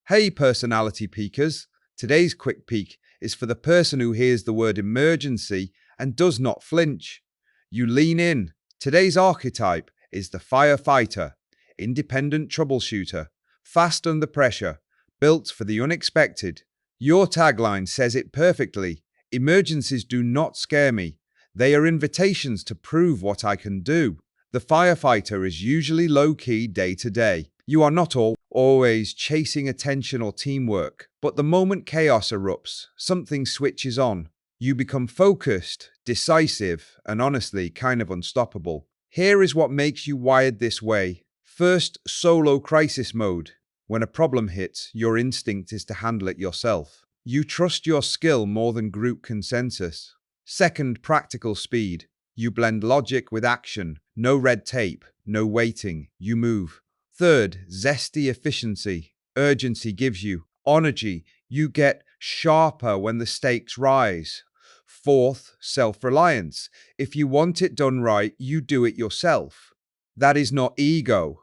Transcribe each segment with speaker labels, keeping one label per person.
Speaker 1: Hey personality peekers, today's quick peek is for the person who hears the word emergency and does not flinch. You lean in. Today's archetype is the firefighter, independent troubleshooter, fast under pressure, built for the unexpected. Your tagline says it perfectly. Emergencies do not scare me. They are invitations to prove what I can do. The firefighter is usually low-key day to day. You are not always chasing attention or teamwork, but the moment chaos erupts, something switches on. You become focused, decisive, and honestly kind of unstoppable. Here is what makes you wired this way. First, solo crisis mode. When a problem hits, your instinct is to handle it yourself. You trust your skill more than group consensus. Second, practical speed. You blend logic with action. No red tape, no waiting. You move. Third, zesty efficiency. Urgency gives you energy. You get sharper when the stakes rise. Fourth, self-reliance. If you want it done right, you do it yourself. That is not ego.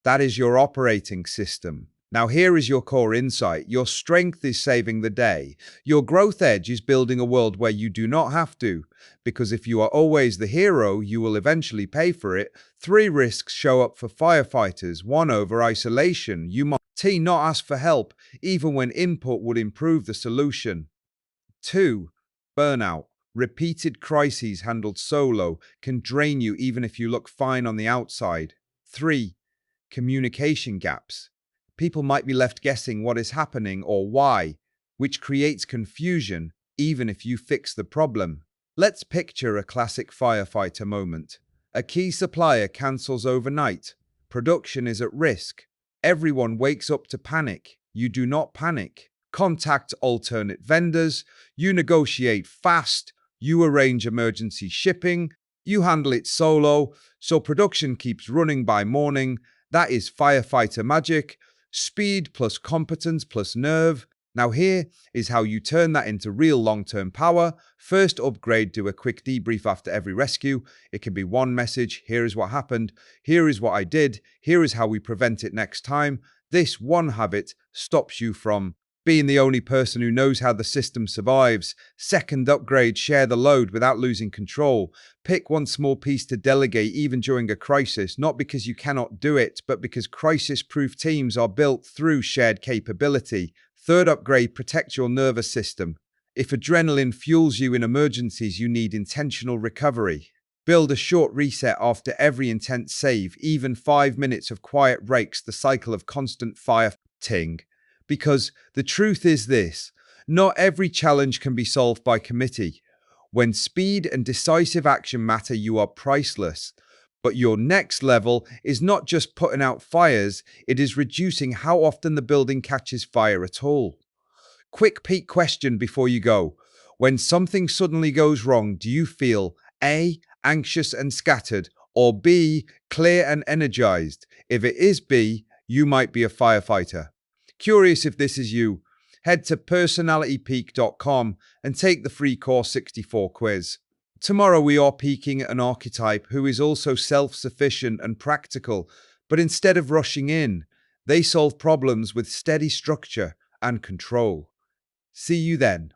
Speaker 1: That is your operating system. Now here is your core insight. Your strength is saving the day. Your growth edge is building a world where you do not have to. Because if you are always the hero, you will eventually pay for it. 3 risks show up for firefighters. 1, over isolation. You must not ask for help, even when input would improve the solution. 2, burnout. Repeated crises handled solo can drain you even if you look fine on the outside. 3, communication gaps. People might be left guessing what is happening or why, which creates confusion even if you fix the problem. Let's picture a classic firefighter moment. A key supplier cancels overnight. Production is at risk. Everyone wakes up to panic. You do not panic. Contact alternate vendors. You negotiate fast. You arrange emergency shipping. You handle it solo, so production keeps running by morning. That is firefighter magic. Speed plus competence plus nerve. Now here is how you turn that into real long-term power. First, upgrade, do a quick debrief after every rescue. It can be one message: here is what happened, here is what I did, here is how we prevent it next time. This one habit stops you from being the only person who knows how the system survives. Second, upgrade, share the load without losing control. Pick one small piece to delegate even during a crisis, not because you cannot do it, but because crisis-proof teams are built through shared capability. Third, upgrade, protect your nervous system. If adrenaline fuels you in emergencies, you need intentional recovery. Build a short reset after every intense save. Even 5 minutes of quiet breaks the cycle of constant firefighting. Because the truth is this: not every challenge can be solved by committee. When speed and decisive action matter, you are priceless. But your next level is not just putting out fires, it is reducing how often the building catches fire at all. Quick peek question before you go. When something suddenly goes wrong, do you feel A, anxious and scattered, or B, clear and energized? If it is B, you might be a firefighter. Curious if this is you? Head to Personalitypeek.com and take the free Core 64 quiz. Tomorrow we are peeking at an archetype who is also self-sufficient and practical, but instead of rushing in, they solve problems with steady structure and control. See you then.